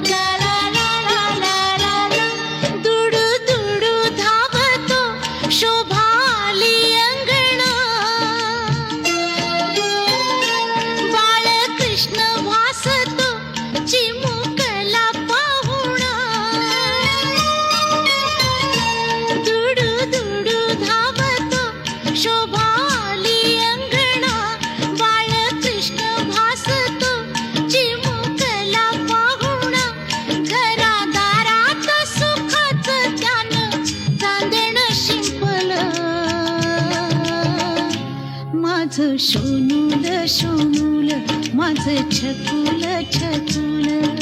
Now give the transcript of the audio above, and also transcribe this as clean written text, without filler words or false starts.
ला ला ला ला ला ला ला. दुडू दुडू धावतो शोभा आली अंगणा. बाळकृष्ण भासतो चिमुकला पाहुणा. दुडू दुडू धावतो शोभा आली अंगणा. बाळकृष्ण भासतो चिमुकला पाहुणा. घरादारात सुखाचं त्यानं चांदण शिंपलं. माझं सोनूल सोनूल माझं छकुल छकुल.